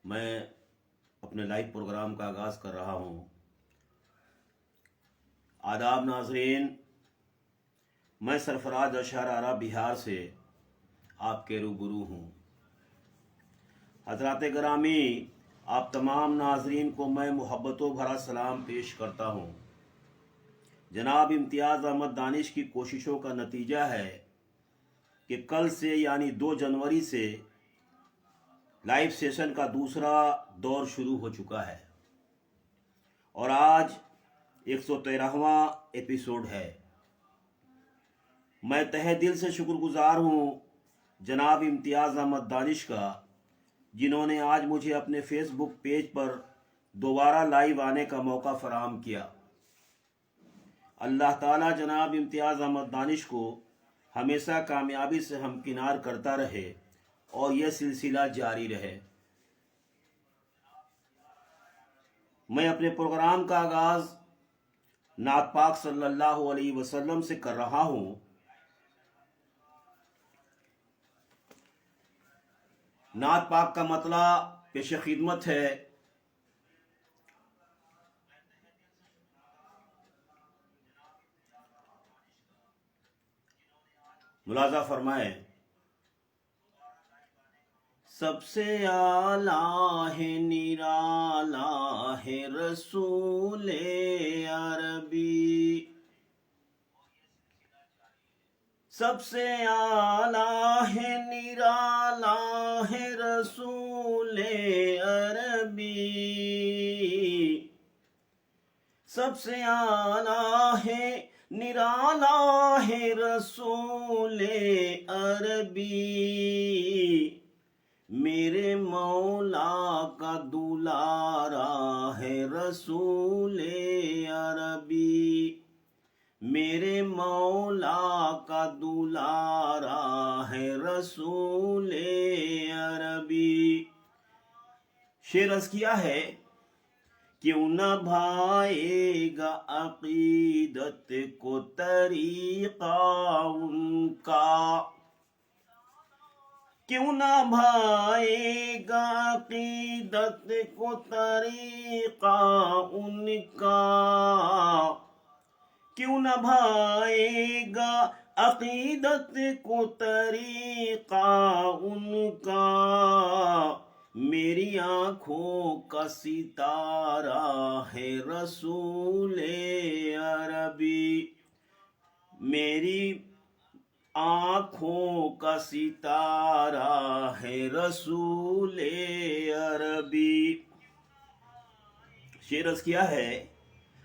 मैं अपने live programme का आगाज़ कर रहा हूँ। आदाब नाज़रीन, मैं सरफराज अशहर आरा बिहार से आपके रूबरू हूँ। हज़रात गिरामी, आप तमाम नाज़रीन को मैं मोहब्बतों भरा सलाम पेश करता हूँ। जनाब इम्तियाज़ अहमद दानिश की कोशिशों का नतीजा है कि कल से यानी 2 जनवरी से लाइव सेशन का दूसरा दौर शुरू हो चुका है और आज 113वां एपिसोड है। मैं तहे दिल से शुक्रगुजार हूँ जनाब इम्तियाज़ अहमद दानिश का, जिन्होंने आज मुझे अपने फेसबुक पेज पर दोबारा लाइव आने का मौका फराहम किया। अल्लाह ताला जनाब इम्तियाज़ अहमद दानिश को हमेशा कामयाबी से हमकिनार करता रहे और यह सिलसिला जारी रहे। मैं अपने प्रोग्राम का आगाज़ नात पाक सल्लल्लाहु अलैहि वसल्लम से कर रहा हूँ। नात पाक का मतलब पेश खिदमत है। मुलाजा फरमाए, सबसे आला है निराला है रसूले अरबी, सबसे आला है निराला है रसूले अरबी, सबसे आला है निराला है रसूले अरबी, मेरे मौला का दुलारा है रसूले अरबी, मेरे मौला का दुलारा है रसूले अरबी। शेर अर्ज़ किया है, क्यों न भाएगा अकीदत को तरीक़ा उनका, क्यों न भाएगा अकीदत को तरीक़ा उनका, क्यों न भाएगा अकीदत को तरीक़ा उनका, मेरी आँखों का सितारा है रसूले अरबी, मेरी आँखों का सितारा है रसूले अरबी। शेर अर्ज़ किया है,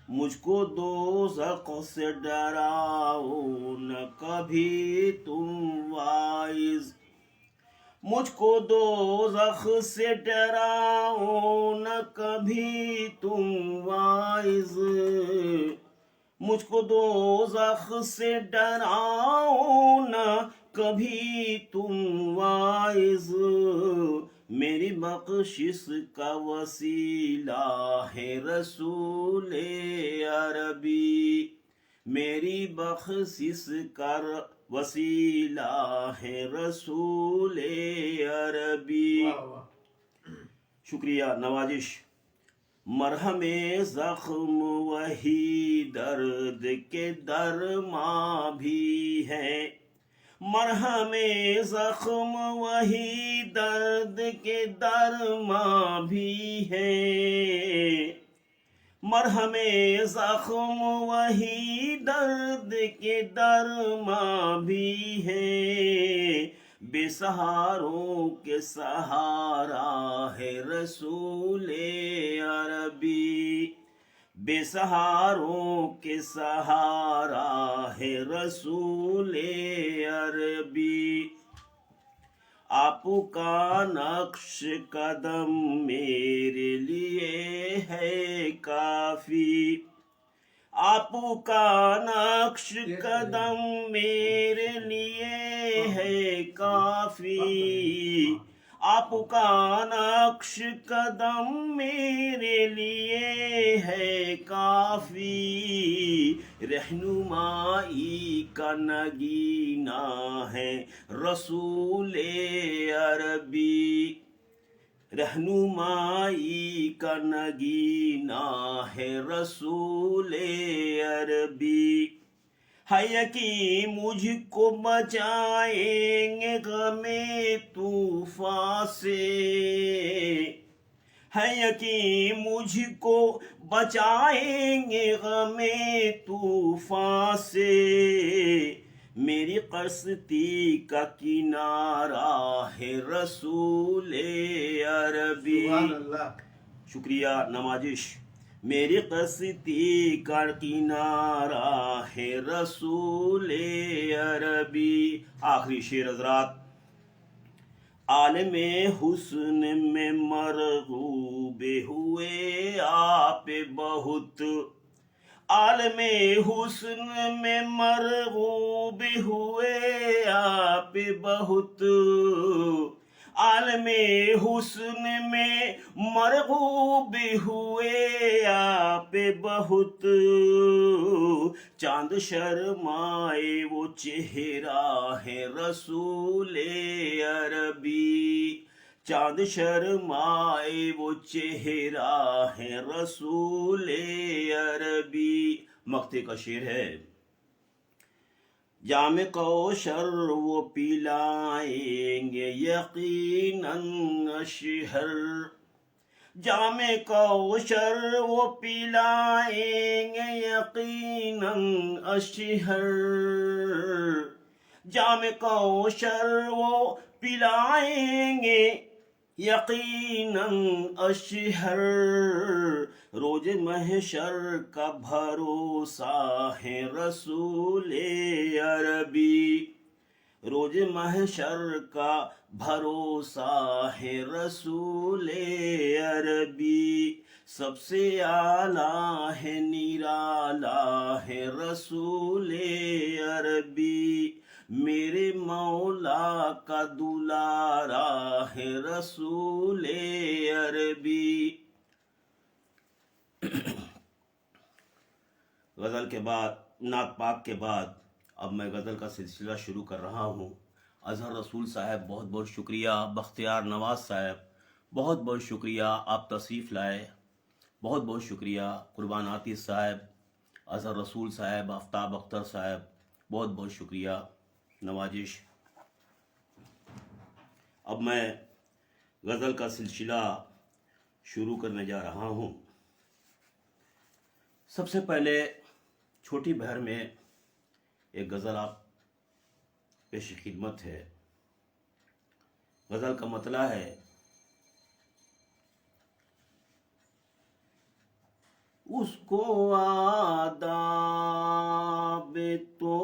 मुझको दोज़ख से डराओ न कभी तुम वाइज़, मुझको दोज़ख से डराओ न कभी तुम वाइज़, मुझको दोज़ख से डराओ न कभी तुम वाइज़, मेरी बख्शिश का वसीला है रसूले अरबी, मेरी बख्शिश का वसीला है रसूले अरबी। शुक्रिया, नवाजिश। मरहमे ज़ख्म वही दर्द के दरमा भी है, मरहमे ज़ख्म वही दर्द के दरमा भी है, मरहमे ज़ख्म वही दर्द के दरमा भी है, बेसहारों के सहारा है रसूले अरबी, बेसहारों के सहारा है रसूले अरबी। आपका नक्श कदम मेरे लिए है काफ़ी, आपका नक्श कदम मेरे लिए है काफ़ी, आपका नक्श कदम मेरे लिए है काफ़ी, रहनुमाई का नगीना है रसूले अरबी, रहनुमाई का नगीना है रसूले अरबी। है कि मुझको बचाएंगे गमे तूफान से, है कि मुझको बचाएंगे गमे तूफान से। मेरी कश्ती का किनारा है रसूले अरबी। सुभान अल्लाह। शुक्रिया नवाजिश। मेरी कश्ती का किनारा है रसूले अरबी। आखिरी शेर हजरात। आलमे हुस्न में मरगूबे हुए आप बहुत, आलमे हुस्न में मरगूबे हुए आप बहुत, आलमे हुस्न में मरगूब हुए आप बहुत। चांद शर्माए वो चेहरा है रसूले अरबी। चांद शर्माए वो चेहरा है रसूले अरबी। मक्ते का शेर है। जाम कौशर वो पिलाएंगे यकीनन अशहर, जाम कौशर वो पिलाएंगे यकीनन अशहर, जाम कौशर वो पिलाएंगे यकीनन अशहर। रोज महशर का भरोसा है रसूले अरबी। रोज महशर का भरोसा है रसूले अरबी। सबसे आला है निराला है रसूले अरबी। मेरे मौला का दुलारा है रसूले अरबी। गज़ल के बाद, नात पाक के बाद अब मैं गज़ल का सिलसिला शुरू कर रहा हूँ। अजहर रसूल साहब बहुत बहुत शुक्रिया। बख्तियार नवाज साहब बहुत बहुत शुक्रिया, आप तशरीफ़ लाए, बहुत बहुत शुक्रिया। कुर्बान आतिश साहब, अजहर रसूल साहब, आफ्ताब अख्तर साहब, बहुत बहुत शुक्रिया, नवाजिश। अब मैं गज़ल का सिलसिला शुरू करने जा रहा हूँ। सबसे पहले छोटी बहर में एक गज़ल आप पेश खिदमत है। गज़ल का मतला है। उसको आदाब तो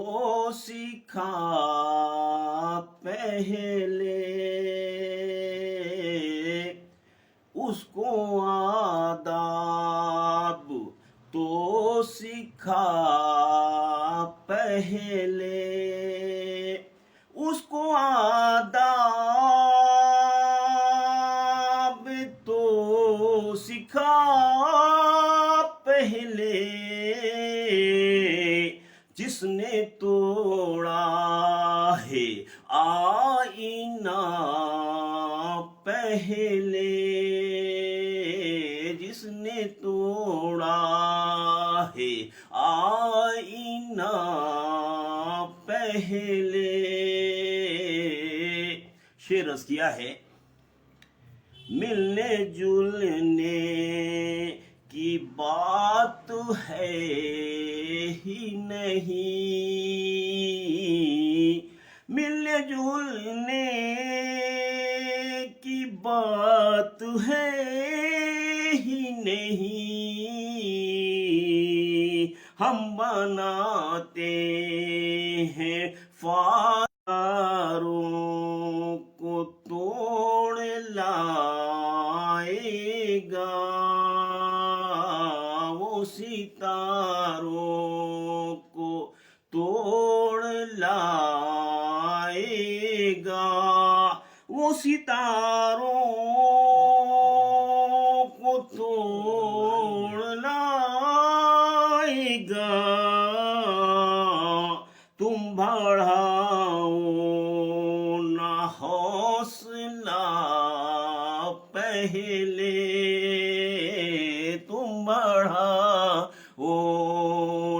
सिखा पहले, उसको आदाब तो सिखा पहले, उसको आदाब तो सिखा पहले, जिसने तोड़ा है आईना पहले, जिसने तोड़ा है आईना पहले। शेर रस किया है। मिलने जुलने की बात है ही नहीं, मिलने जुलने की बात है ही नहीं। हम बनाते हैं फारों को तोड़ लाएगा वो सितारों को तोड़ लाएगा वो सितारों को तोड़ लाएगा। तुम बढ़ाओ ना हौसला पहले तुम बढ़ाओ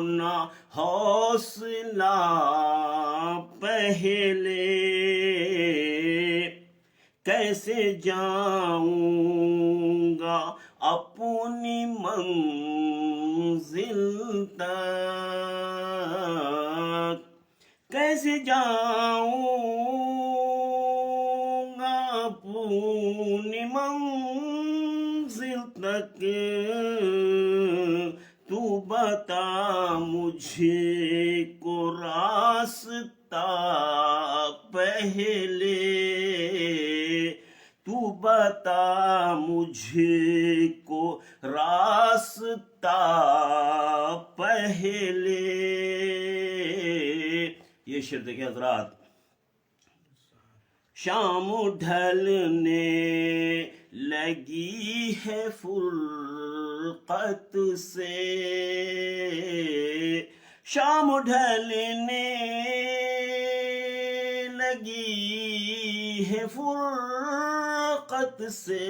ना हौसला पहले। कैसे जाऊंगा अपनी मंजिल तक, कैसे जाऊंगा अपनी मंजिल तक। तू बता मुझे को रास्ता पहले, तू बता मुझे को रास्ता पहले। ये शेर देखिए हजरात। शाम ढलने लगी है फुरकत से, शाम ढलने लगी है फुरकत से।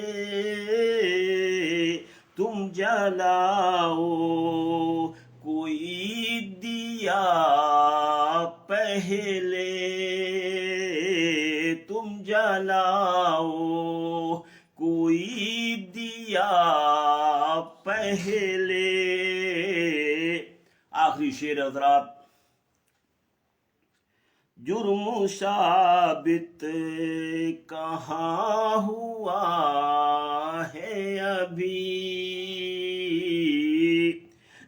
तुम जलाओ कोई दिया पहले, तुम जलाओ कोई दिया पहले। आखिरी शेर हजरात। जुर्म साबित कहाँ हुआ है अभी,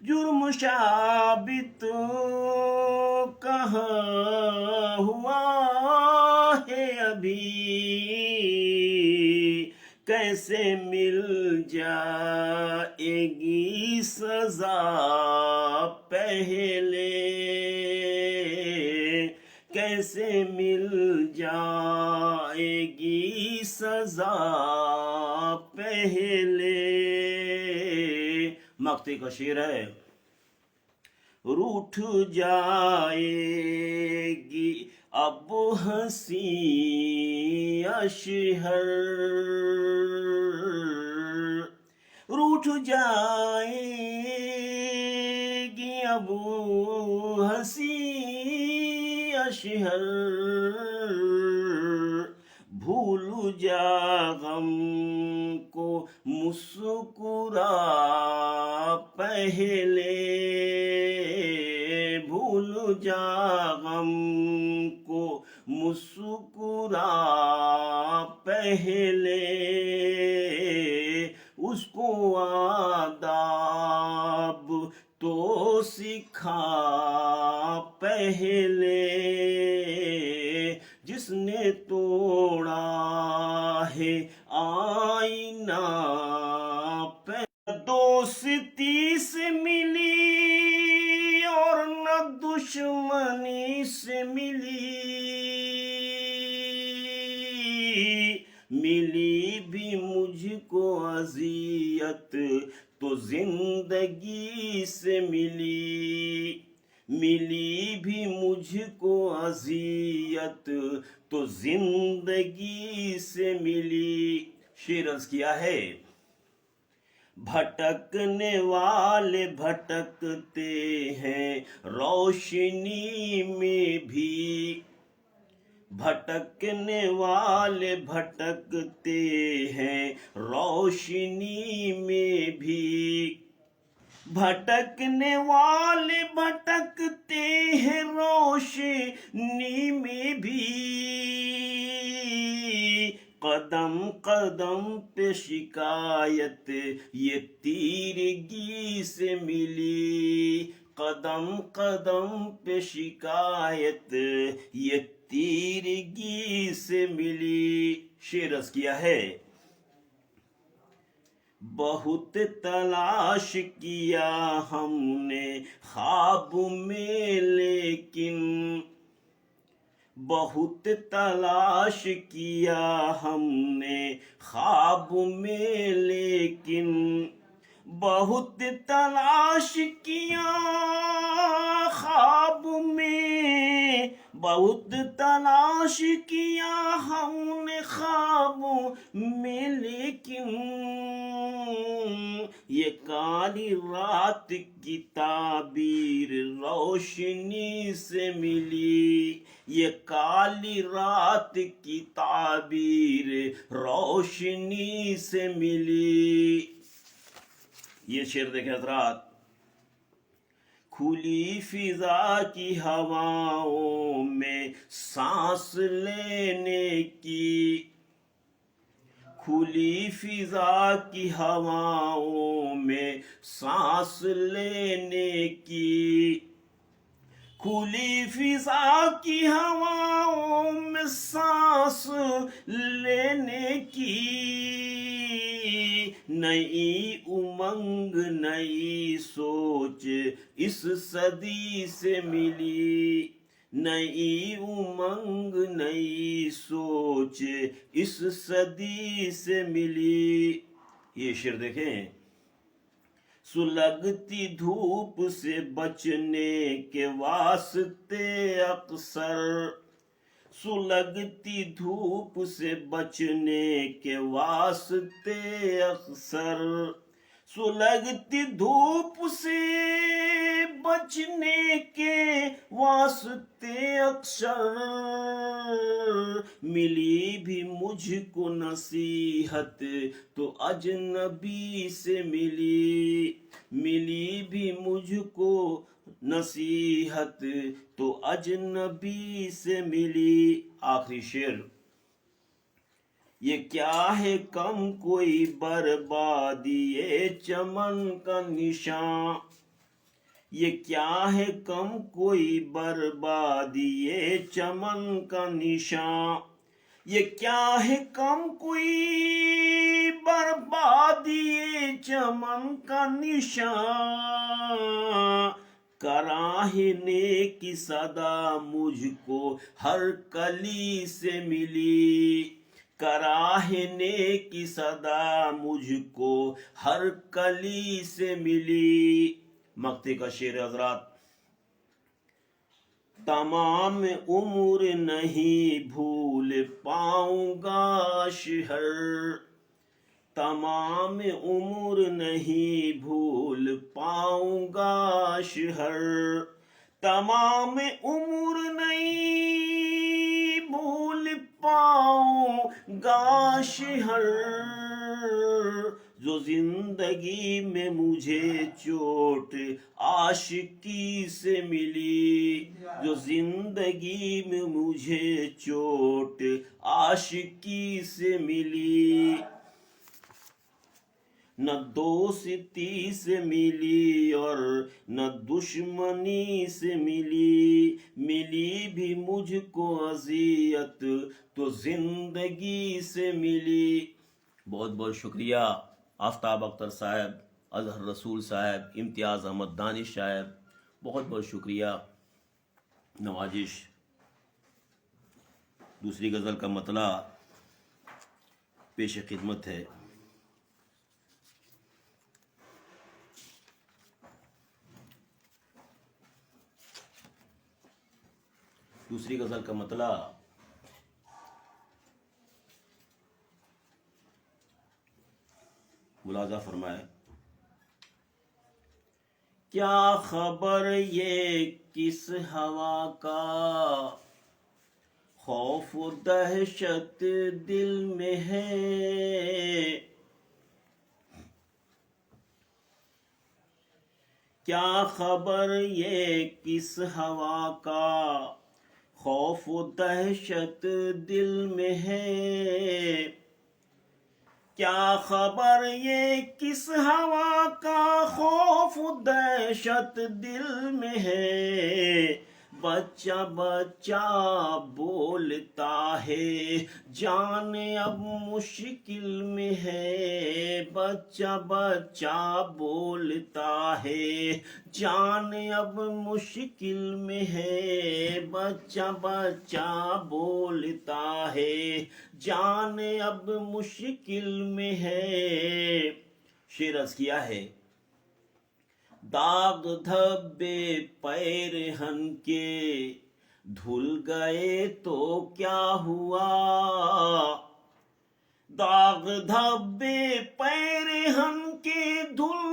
जुर्म साबित कहाँ हुआ है अभी। कैसे मिल जाएगी सजा पहले, कैसे मिल जाएगी सजा पहले। मक्ते का शेर है। रूठ जाएगी अब हंसी अशहर, रूठ जाएगी अब हंसी अशहर। भूल जा गम को मुस्कुरा पहले, भूल जा गम को मुस्कुरा पहले। उसको आदाब तो सिखा पहले, जिसने तोड़ा है आईना दोस्ती से मिली और न दुश्मनी से मिली, मिली भी मुझको अजियत तो जिंदगी से मिली, मिली भी मुझको अजियत तो जिंदगी से मिली। शेर अर्ज किया है। भटकने वाले भटकते हैं रोशनी में भी, भटकने वाले भटकते हैं रोशनी में भी, भटकने वाले भटकते हैं रोशनी में भी। कदम कदम पे शिकायत ये तीरगी से मिली, कदम कदम पे शिकायत ये तीरगी से मिली। शेर अर्ज किया है। बहुत तलाश किया हमने ख्वाब में लेकिन, बहुत तलाश किया हमने ख्वाब में लेकिन, बहुत तलाश किया ख्वाब में, बहुत तलाश किया हमने ख्वाब में लेकिन, ये काली रात की ताबीर रोशनी से मिली, ये काली रात की ताबीर रोशनी से मिली। ये शेर देखें हजरात, खुली फिजा की हवाओं में सांस लेने की, खुली फिजा की हवाओं में सांस लेने की, खुली फिजा की हवाओं में सांस लेने की, नई उमंग नई सोच इस सदी से मिली, नई उमंग नई सोच इस सदी से मिली। ये शेर देखें, सुलगती धूप से बचने के वास्ते अक्सर, सुलगती धूप से बचने के वास्ते अक्सर, सुलगती धूप से बचने के वास्ते अक्सर, मिली भी मुझको नसीहत तो अजनबी से मिली, मिली भी मुझको नसीहत तो अजनबी से मिली। आखिरी शेर, ये क्या है कम कोई बर्बादी ये चमन का निशान, ये क्या है कम कोई बर्बादी ये चमन का निशान, ये क्या है कम कोई बर्बादी ये चमन का निशान, कराहने की सदा मुझको हर कली से मिली, कराहने की सदा मुझको हर कली से मिली। मक्ते का शेर हजरात, तमाम उम्र नहीं भूल पाऊंगा शहर, तमाम उम्र नहीं भूल पाऊंगा शहर, तमाम उम्र नहीं भूल पाऊंगा शहर, जो जिंदगी में मुझे चोट आशिकी से मिली, जो जिंदगी में मुझे चोट आशिकी से मिली, न दोस्ती से मिली और न दुश्मनी से मिली, मिली भी मुझको अजियत तो जिंदगी से मिली। बहुत बहुत शुक्रिया आफ्ताब अख्तर साहब, अजहर रसूल साहब, इम्तियाज़ अहमद दानिश साहब, बहुत बहुत शुक्रिया। नवाजिश दूसरी गज़ल का मतला पेश खिदमत है। दूसरी गज़ल का मतला मुलाजा फरमाए, क्या खबर ये किस हवा का खौफ दहशत दिल में है, क्या खबर ये किस हवा का खौफ दहशत दिल में है, क्या खबर ये किस हवा का खौफ दहशत दिल में है, बच्चा बच्चा बोलता है जान अब मुश्किल में है, बच्चा बच्चा बोलता है जान अब मुश्किल में है, बच्चा बच्चा बोलता है जान अब मुश्किल में है। शेर अर्ज किया है, दाग धब्बे पैर हनके धुल गए तो क्या हुआ, दाग धब्बे पैर हनके धुल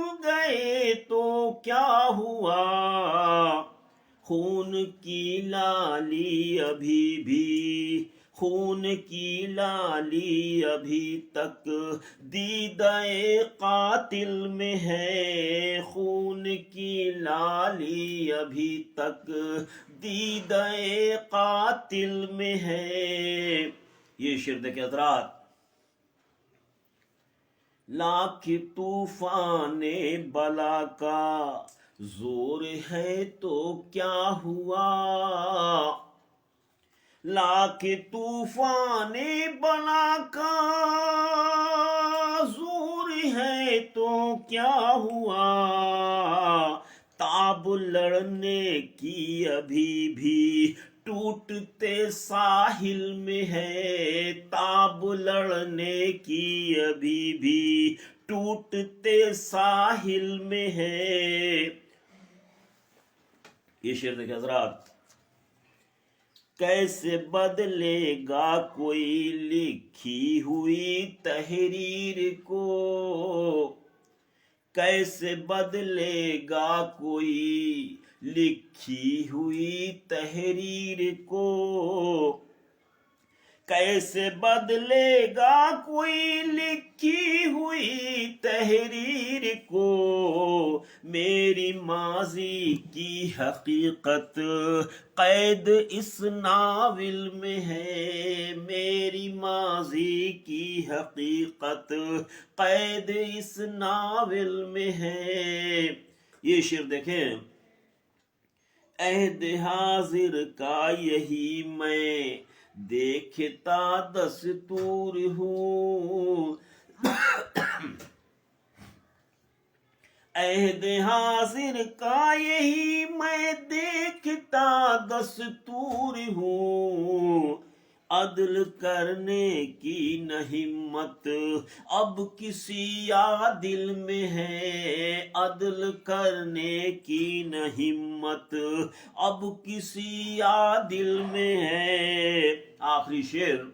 क्या हुआ, खून की लाली अभी भी, खून की लाली अभी तक दीदाए कातिल में है, खून की लाली अभी तक दीदाए कातिल में है। ये शेर देखे हजरात, लाख तूफाने बला का जोर है तो क्या हुआ, लाख तूफाने बला का जोर है तो क्या हुआ, ताब लड़ने की अभी भी टूटते साहिल में है, ताब लड़ने की अभी भी टूटते साहिल में है। ये शेर देखे हजरात, कैसे बदलेगा कोई लिखी हुई तहरीर को, कैसे बदलेगा कोई लिखी हुई तहरीर को, कैसे बदलेगा कोई लिखी हुई तहरीर को, मेरी माजी की हकीकत कैद इस नाविल में है, मेरी माजी की हकीकत कैद इस नाविल में है। ये शेर देखें, अहद हाजिर का यही मैं देखता दस्तूर हूँ, अहद हाजिर का यही मैं देखता दस्तूर हूँ, अदल करने की न हिम्मत अब किसी आदिल में है, अदल करने की न हिम्मत अब किसी आदिल में है। आखिरी शेर,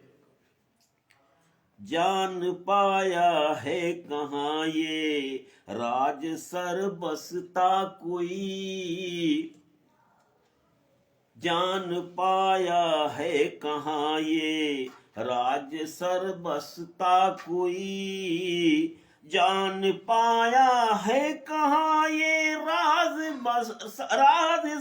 जान पाया है कहाँ ये राज सर बसता कोई, जान पाया है कहाँ ये राज सर बसता कोई, जान पाया है कहाँ ये राज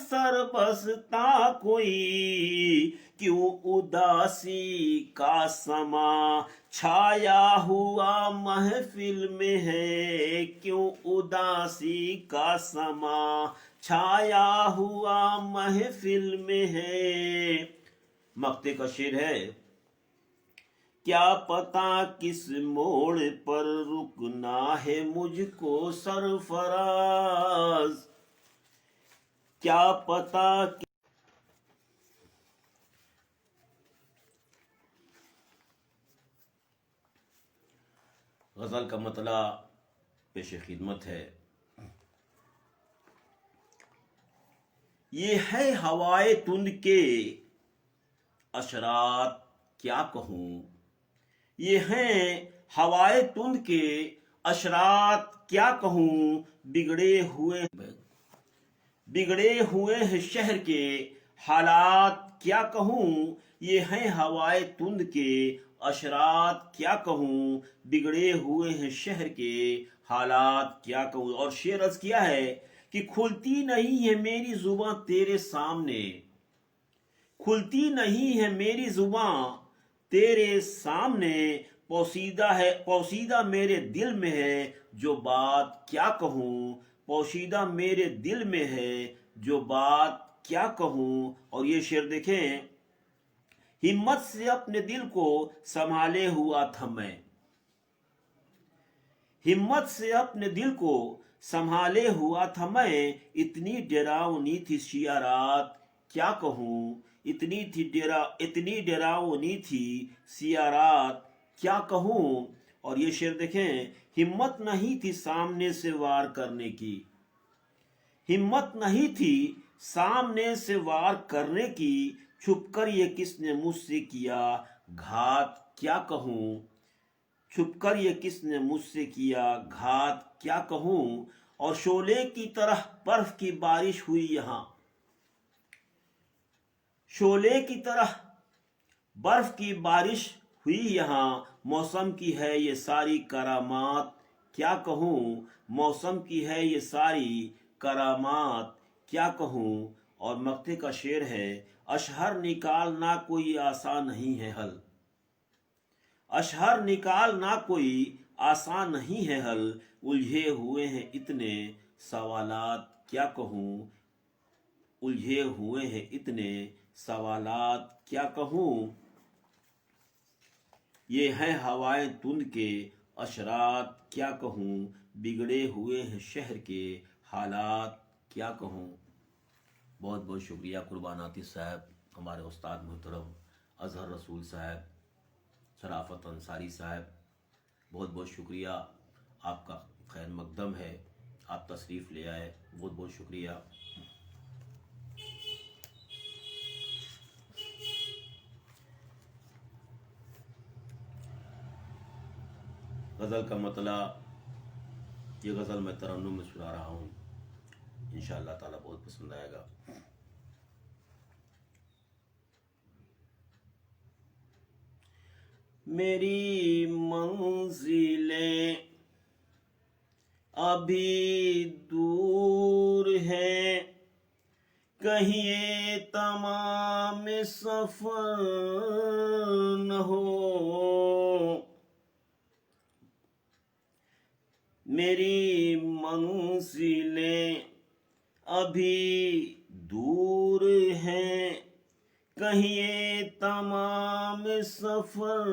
सर बसता कोई, क्यों उदासी का समा छाया हुआ महफिल में है, क्यों उदासी का समा छाया हुआ महफिल में है। मक्ते का शेर है, क्या पता किस मोड़ पर रुकना है मुझको सरफराज, क्या पता गजल का मतला पेश खिदमत है। ये है हवाए तुंद के अशरात क्या कहूं, ये हैं हवाए तुंद के अशरात क्या कहूं, बिगड़े हुए हैं शहर के हालात क्या कहूं, ये हैं हवाए तुंद के अशरात क्या कहूं, बिगड़े हुए हैं शहर के हालात क्या कहूं। और शेर अर्ज किया है कि खुलती नहीं है मेरी जुबां तेरे सामने, खुलती नहीं है मेरी जुबां तेरे सामने, पोशीदा मेरे दिल में है जो बात क्या कहूं, पोशीदा मेरे दिल में है जो बात क्या कहूं। और ये शेर देखें, हिम्मत से अपने दिल को संभाले हुआ था मैं, हिम्मत से अपने दिल को संभाले हुआ था मैं, इतनी डरावनी थी शिया रात क्या कहूं, इतनी डरावनी थी सिया रात क्या कहूं। और ये शेर देखें, हिम्मत नहीं थी सामने से वार करने की, हिम्मत नहीं थी सामने से वार करने की, छुपकर ये किसने मुझसे किया घात क्या कहूं, छुपकर ये किसने मुझसे किया घात क्या कहूं। और शोले की तरह बर्फ की बारिश हुई यहाँ। शोले की तरह बर्फ की बारिश हुई यहाँ, मौसम की है ये सारी करामात, क्या कहूँ मौसम की है ये सारी करामात, क्या कहूँ। और मक्ते का शेर है, अशहर निकालना कोई आसान नहीं है हल, अशहर निकालना कोई आसान नहीं है हल, उलझे हुए हैं इतने सवालात, क्या कहूँ, उलझे हुए हैं इतने सवालात, क्या कहूँ। ये हैं हवाएं धुंध के अशरात, क्या कहूँ, बिगड़े हुए हैं शहर के हालात, क्या कहूँ। बहुत बहुत शुक्रिया कुर्बान आतिफ साहब, हमारे उस्ताद मोहतरम अजहर रसूल साहब, शराफत अंसारी साहब, बहुत बहुत शुक्रिया। आपका खैर मकदम है, आप तशरीफ़ ले आए, बहुत बहुत शुक्रिया। गज़ल का मतला, ये गज़ल मैं तरन्नुम में सुना रहा हूँ, इंशाअल्लाह ताला बहुत पसंद आएगा। मेरी मंजिलें अभी दूर है, कहीं ये तमाम सफर न हो। मेरी मंजिलें अभी दूर हैं, कहीं ये तमाम सफर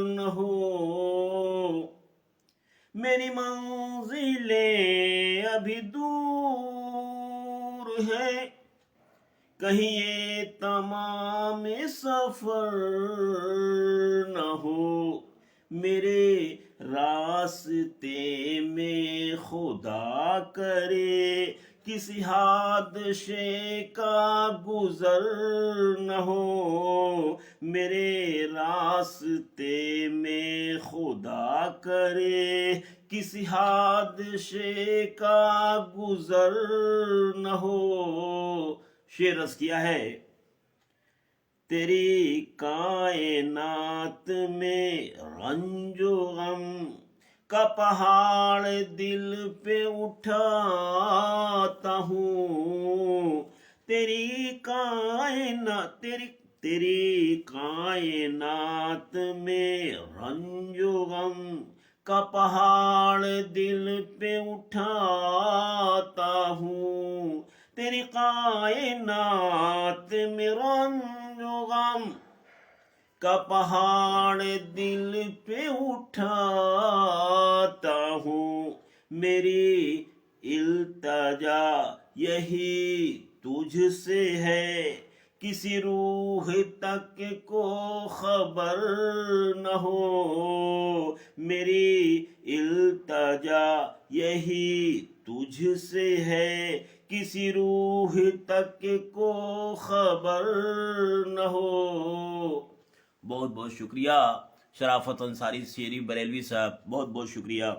न हो। मेरी मंजिलें अभी दूर है, कहीं ये तमाम सफर न हो। मेरे रास्ते में खुदा करे किसी हादसे का गुजर न हो। मेरे रास्ते में खुदा करे किसी हादसे का गुजर न हो। शेर रस किया है, तेरी कायनात में रंजो गम का पहाड़ दिल पे उठाता हूँ। तेरी कायनात में रंजो गम का पहाड़ दिल पे उठाता हूँ। तेरी कायनात में रंजो गम का पहाड़ दिल पे उठाता हूँ। मेरी इल्तजा यही तुझसे है, किसी रूह तक को खबर न हो। मेरी इल्तजा यही तुझसे है, किसी रूह तक को खबर न हो। बहुत बहुत शुक्रिया शराफत अंसारी शेरी बरेलवी साहब, बहुत बहुत शुक्रिया।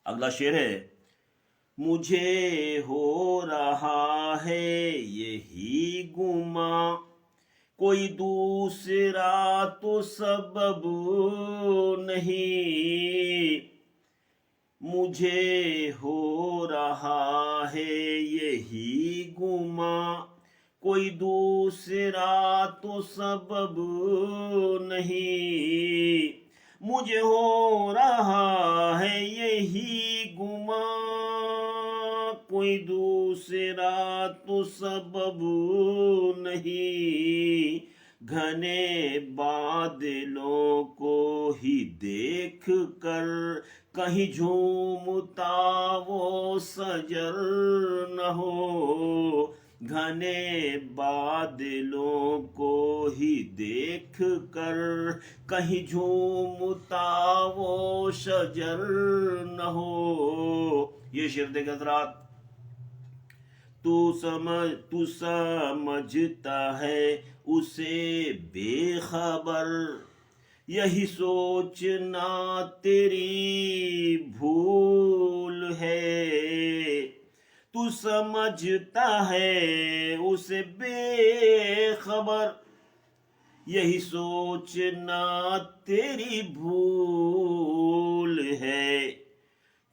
अगला शेर है, मुझे हो रहा है यही गुमा, कोई दूसरा तो सबब नहीं। मुझे हो रहा है यही गुमा, कोई दूसरा तो सबब नहीं। मुझे हो रहा है यही गुमा, कोई दूसरा तो सबब नहीं। घने बादलों को ही देख कर कहीं झूमता वो सजर न हो। घने बादलों को ही देख कर कहीं झूमता वो शजर न हो। ये शेर देख हजरात, तू समझता है उसे बेखबर, यही सोचना तेरी भूल है। समझता है उसे बेखबर, यही सोचना तेरी भूल है।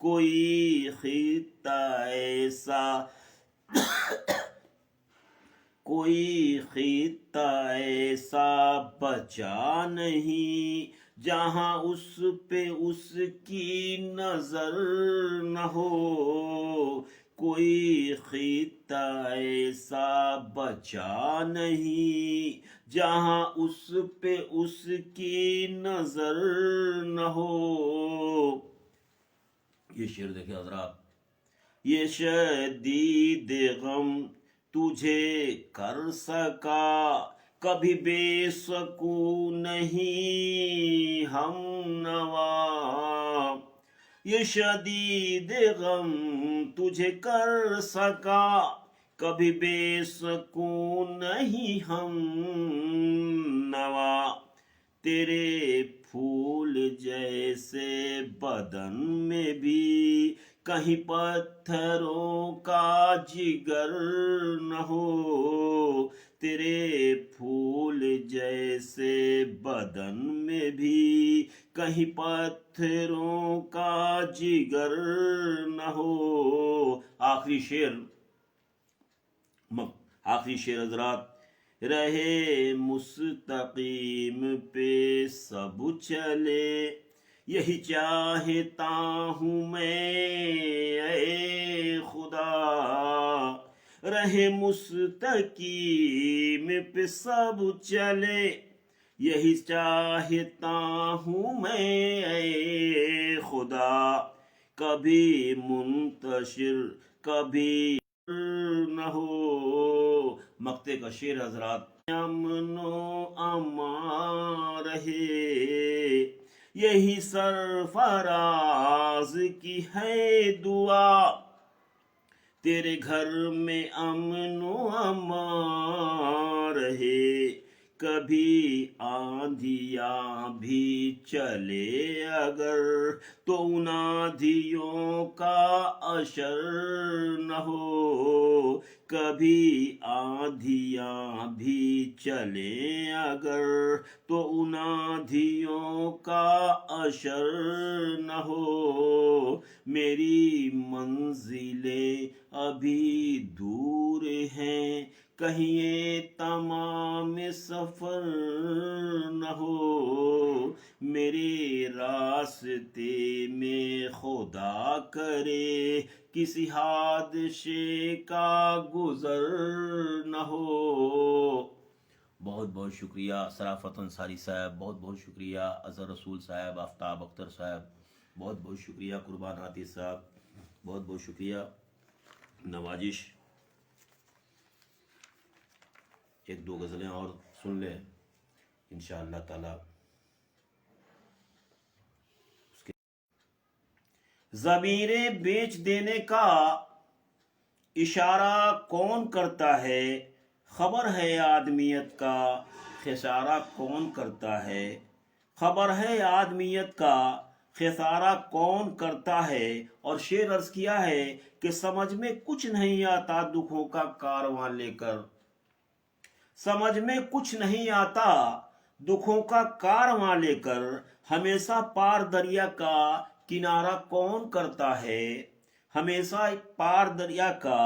कोई खिता ऐसा कोई खिता ऐसा बचा नहीं जहां उस पे उसकी नजर न हो। कोई खिता ऐसा बचा नहीं जहां उस पे उसकी नजर न हो। ये शेर देखिए हजरात, ये शदीद गम तुझे कर सका कभी बेसकून नहीं हमनवा। ये शदीद गम तुझे कर सका कभी बेसकून नहीं हमनवा। तेरे फूल जैसे बदन में भी कहीं पत्थरों का जिगर न हो। तेरे फूल जैसे बदन में भी कहीं पत्थरों का जिगर न हो। आखिरी शेर हजरात, रहे मुस्तकीम पे सब चले यही चाहता हूँ मैं ऐ खुदा। रहे मुस्तकीम पे सब चले यही चाहता हूँ मैं ऐ खुदा। कभी मुंतशिर कभी न हो। मक्ते का शेर हजरात, अमनो अमा रहे यही सरफराज की है दुआ। तेरे घर में अमनो अमा रहे कभी आंधियां भी चले अगर तो उन आंधियों का असर न हो। कभी आंधियां भी चले अगर तो उन आंधियों का असर न हो। मेरी मंजिलें अभी दूर हैं कहीं ये तमाम सफर न हो। मेरे रास्ते में खुदा करे किसी हादसे का गुजर न हो। बहुत बहुत शुक्रिया सराफत अंसारी साहब, बहुत बहुत शुक्रिया अजहर रसूल साहब, आफ्ताब अख्तर साहब, बहुत बहुत शुक्रिया कुर्बान हाथी साहब, बहुत बहुत शुक्रिया नवाजिश। एक दो गज़लें और सुन लें इंशाअल्लाह ताला। ज़मीरें बेच देने का इशारा कौन करता है, खबर है आदमियत का खसारा कौन करता है। खबर है आदमियत का खसारा कौन करता है। और शेर अर्ज किया है कि समझ में कुछ नहीं आता दुखों का कारवां लेकर। समझ में कुछ नहीं आता दुखों का कारवां लेकर, हमेशा पार दरिया का किनारा कौन करता है। हमेशा पार दरिया का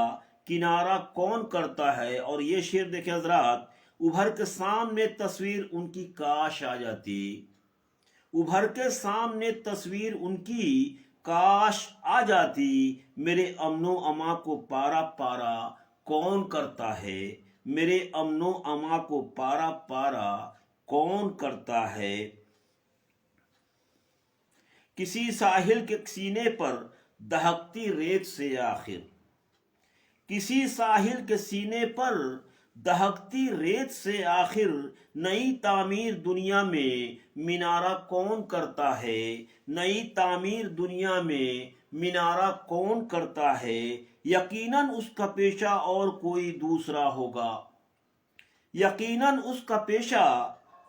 किनारा कौन करता है। और ये शेर देखे हजरात, उभर के सामने तस्वीर उनकी काश आ जाती। उभर के सामने तस्वीर उनकी काश आ जाती। मेरे अमनो अमा को पारा पारा कौन करता है। मेरे अमनो अमा को पारा पारा कौन करता है। किसी साहिल के सीने पर दहकती रेत से आखिर, किसी साहिल के सीने पर दहकती रेत से आखिर, नई तामीर दुनिया में मीनारा कौन करता है। नई तामीर दुनिया में मीनारा कौन करता है। यकीनन उसका पेशा और कोई दूसरा होगा। यकीनन उसका पेशा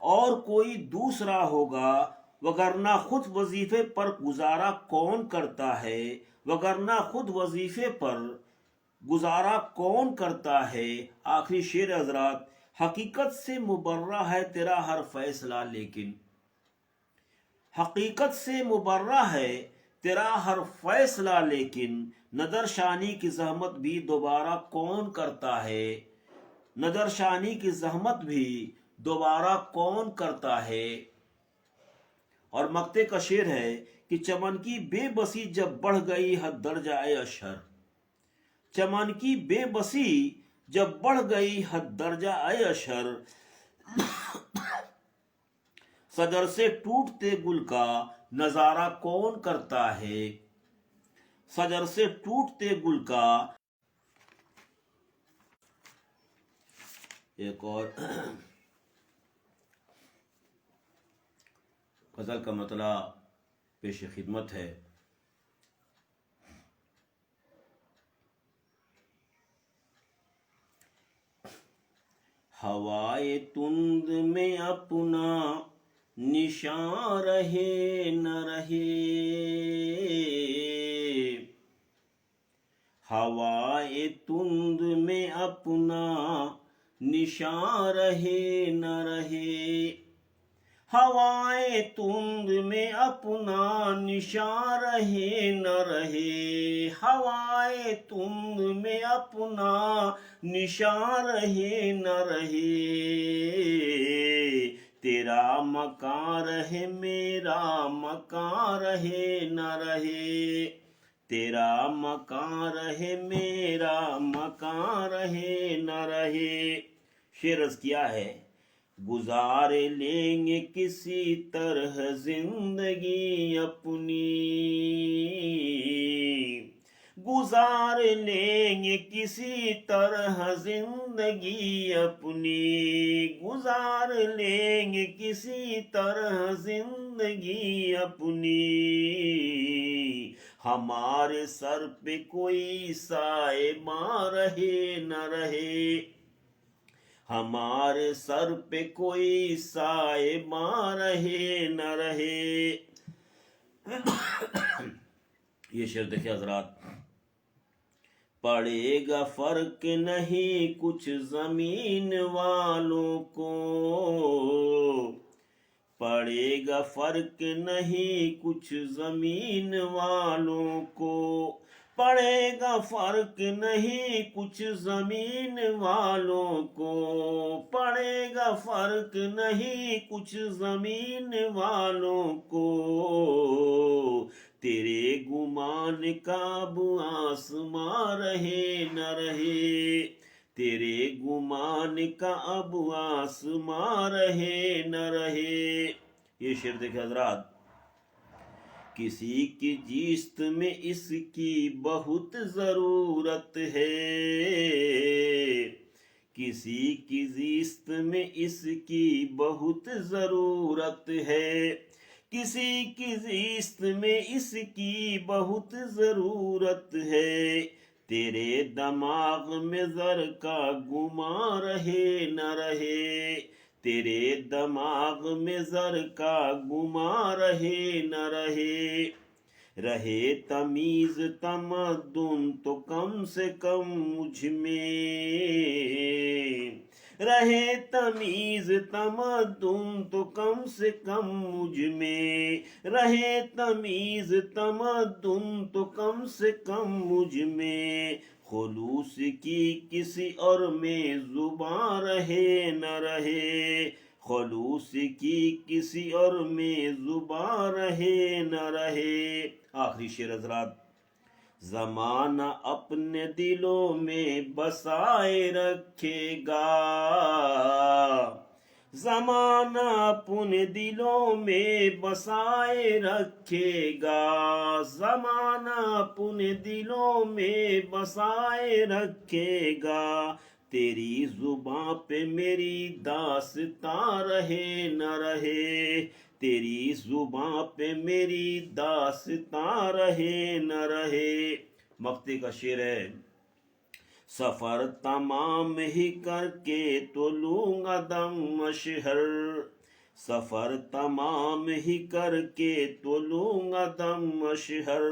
और कोई दूसरा होगा। वगरना खुद वजीफे पर गुजारा कौन करता है। वगरना खुद वजीफे पर गुजारा कौन करता है। आखिरी शेर हजरात, हकीकत से मुबर्रा है तेरा हर फैसला लेकिन, हकीकत से मुबर्रा है तेरा हर फैसला लेकिन, नदरशानी की जहमत भी दोबारा कौन करता है, नदरशानी की जहमत भी दोबारा कौन करता है। और मक्ते का शेर है कि चमन की बेबसी जब बढ़ गई हद दर्जाए अशर, चमन की बेबसी जब बढ़ गई हद दर्जाए अशर, सदर से टूटते गुल का नजारा कौन करता है, सदर से टूटते गुल का। एक और गजल का मतला पेश खिदमत है। हवाए तुंद में अपना निशान रहे न रहे, हवाए तुंद में अपना निशान रहे न रहे, हवाए तुंद में अपना निशान रहे न रहे, हवाए तुंद में अपना निशान रहे न रहे, तेरा मकान रहे मेरा मकान रहे न रहे, तेरा मकान रहे मेरा मकान रहे न रहे। शेर अर्ज किया है, गुजार लेंगे किसी तरह जिंदगी अपनी, गुजार लेंगे किसी तरह जिंदगी अपनी, गुजार लेंगे किसी तरह जिंदगी अपनी, हमारे सर पे कोई साए रहे न रहे, हमारे सर पे कोई साए रहे न रहे। ये शेर देखिए हजरात, पड़ेगा फर्क नहीं कुछ जमीन वालों को, पड़ेगा फर्क नहीं कुछ जमीन वालों को, पड़ेगा फर्क नहीं कुछ जमीन वालों को, पड़ेगा फर्क नहीं कुछ जमीन वालों को, तेरे गुमान का अब आसमां रहे न रहे, तेरे गुमान का अब आसमां रहे न रहे। ये शेर देखे हजरात, किसी की जीस्त में इसकी बहुत जरूरत है, किसी की जीस्त में इसकी बहुत जरूरत है, किसी की जीस्त में इसकी बहुत जरूरत है, तेरे दिमाग में जर का गुमा रहे न रहे, तेरे दिमाग में जर का गुमा रहे न रहे, रहे तमीज तमद्दुन तो कम से कम मुझ में, रहे तमीज तमद्दुन तो कम से कम मुझ में, रहे तमीज तमद्दुन तो कम से कम मुझ में, खुलूस की किसी और में जुबान रहे न रहे, खुलूस की किसी और में जुबान रहे न रहे। आखिरी शेर हजरात, जमाना अपने दिलों में बसाए रखेगा, जमाना अपने दिलों में बसाए रखेगा, जमाना अपने दिलों में बसाए रखेगा, तेरी जुबां पे मेरी दास्तां रहे न रहे, तेरी जुबां पे मेरी दास्तां रहे न रहे। मक्ते का शेर है, सफर तमाम ही करके तो लूंगा दम मशहर, सफर तमाम ही करके तो लूंगा दम मशहर,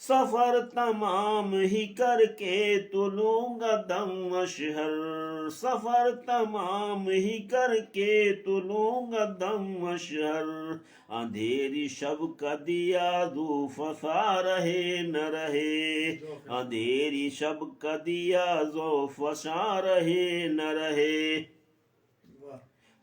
सफर तमाम ही करके तो लूंगा दम मशहर, सफर तमाम ही करके तो लूंगा दम मशहर। अंधेरी शब का दिया दो फसा रहे न रहे, अंधेरी शब का दिया जो फसा रहे न रहे।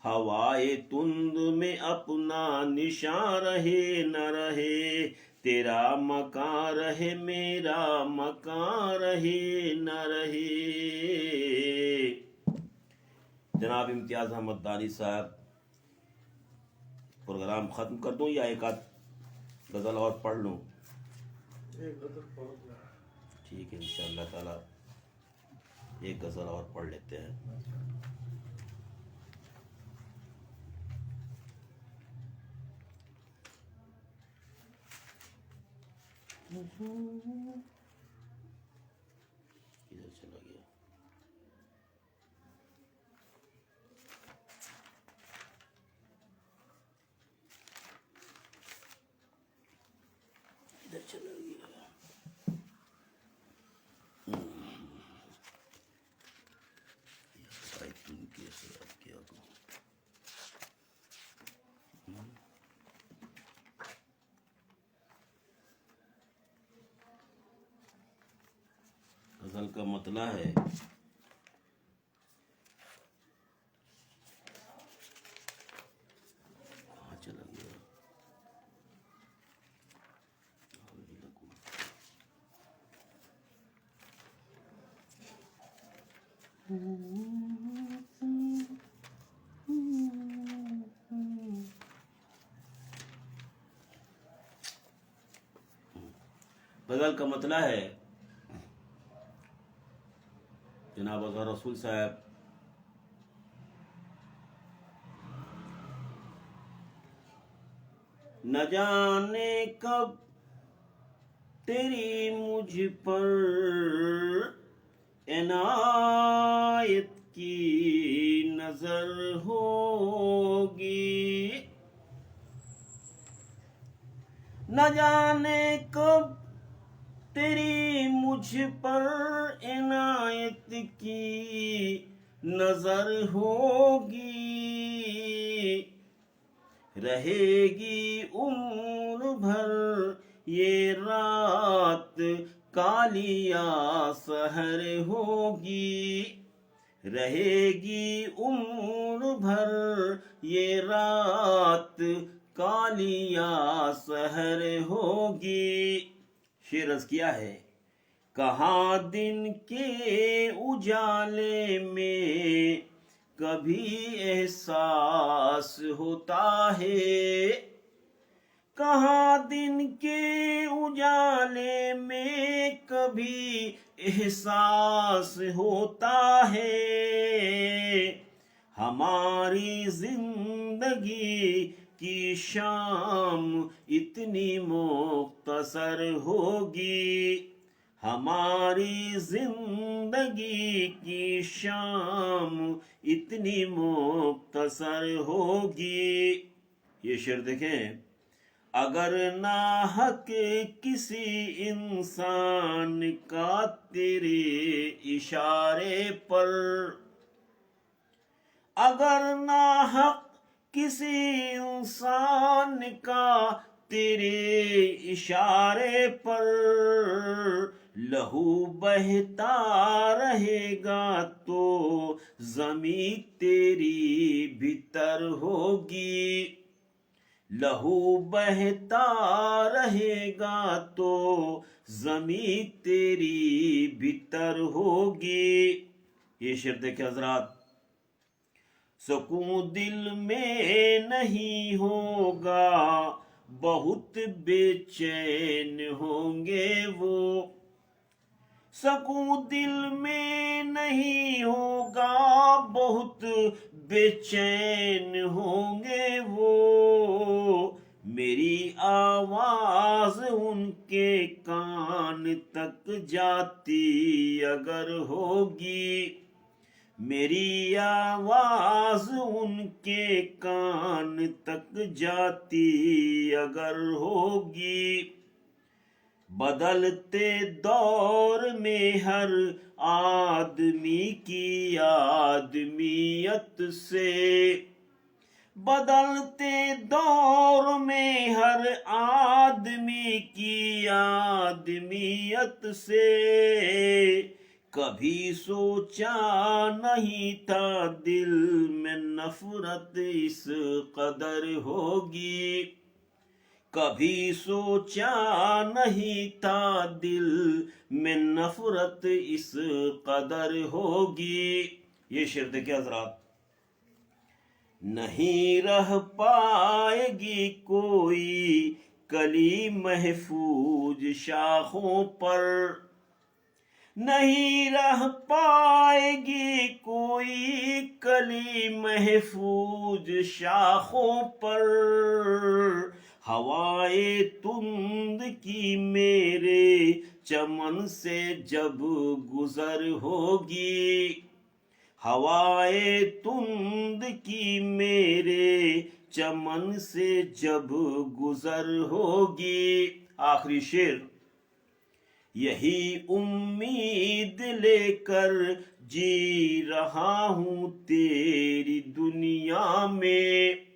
हवाए तुंद में अपना निशान रहे न रहे, तेरा मकान रहे मेरा मकान रहे न रहे। जनाब इम्तियाज अहमद दानी साहब, प्रोग्राम खत्म कर दूं या एक आध गजल और पढ़ लूं? एक गजल पढ़ दो। ठीक है, इंशाअल्लाह ताला एक गजल और पढ़ लेते हैं। इधर चला गया। इधर चला गया। तुम कैसे याद किया को? गजल का मतला है, कहाँ चला गया? गजल का मतला है, जनाब अज़हर रसूल साहब, न जाने कब तेरी मुझ पर इनायत की नजर होगी, न जाने कब तेरी मुझ पर इनायत की नजर होगी, रहेगी उम्र भर ये रात कालिया सहर होगी, रहेगी उम्र भर ये रात कालिया सहर होगी। शेर अर्ज किया है, कहाँ दिन के उजाले में कभी एहसास होता है, कहाँ दिन के उजाले में कभी एहसास होता है, हमारी जिंदगी की शाम इतनी मुख्तसर होगी, हमारी जिंदगी की शाम इतनी मुख्तसर होगी। ये शेर देखें, अगर नाहक किसी इंसान का तेरे इशारे पर, अगर नाहक किसी इंसान का तेरे इशारे पर लहू बहता रहेगा तो जमी तेरी भीतर होगी, लहू बहता रहेगा तो जमी तेरी भीतर होगी। ये शेर देखे हजरात, सुकून दिल में नहीं होगा बहुत बेचैन होंगे वो, सुकून दिल में नहीं होगा बहुत बेचैन होंगे वो, मेरी आवाज उनके कान तक जाती अगर होगी, मेरी आवाज उनके कान तक जाती अगर होगी। बदलते दौर में हर आदमी की आदमियत से, बदलते दौर में हर आदमी की आदमियत से, कभी सोचा नहीं था दिल में नफरत इस कदर होगी। कभी सोचा नहीं था दिल में नफरत इस कदर होगी। ये शेर देखिए हजरात, नहीं रह पाएगी कोई कली महफूज शाखों पर, नहीं रह पाएगी कोई कली महफूज शाखों पर। हवाए तुंद की मेरे चमन से जब गुजर होगी, हवाए तुंद की मेरे चमन से जब गुजर होगी। आखिरी शेर, यही उम्मीद लेकर जी रहा हूं तेरी दुनिया में,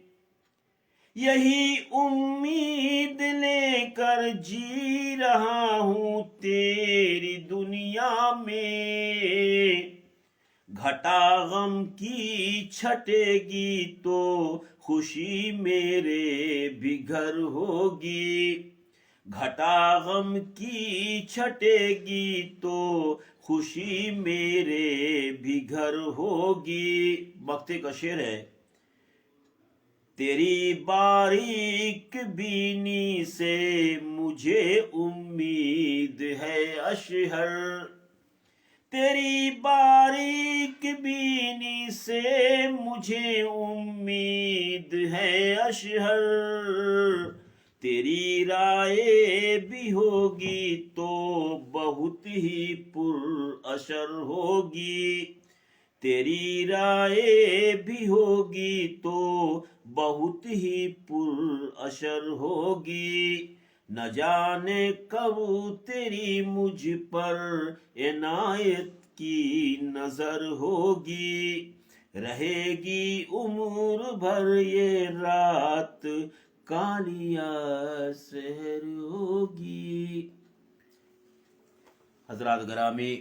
यही उम्मीद लेकर जी रहा हूं तेरी दुनिया में। घटा गम की छटेगी तो खुशी मेरे भी घर होगी, घटा गम की छटेगी तो खुशी मेरे भी घर होगी। मक्ते का शेर है, तेरी बारीक बीनी से मुझे उम्मीद है अशहर, तेरी बारीक बीनी से मुझे उम्मीद है अशहर। तेरी राय भी होगी तो बहुत ही पुर असर होगी, तेरी राय भी होगी तो बहुत ही पुर असर होगी। न जाने कब तेरी मुझ पर इनायत की नजर होगी, रहेगी उम्र भर ये रात कालिया सहर होगी। हजरात ग्रामी,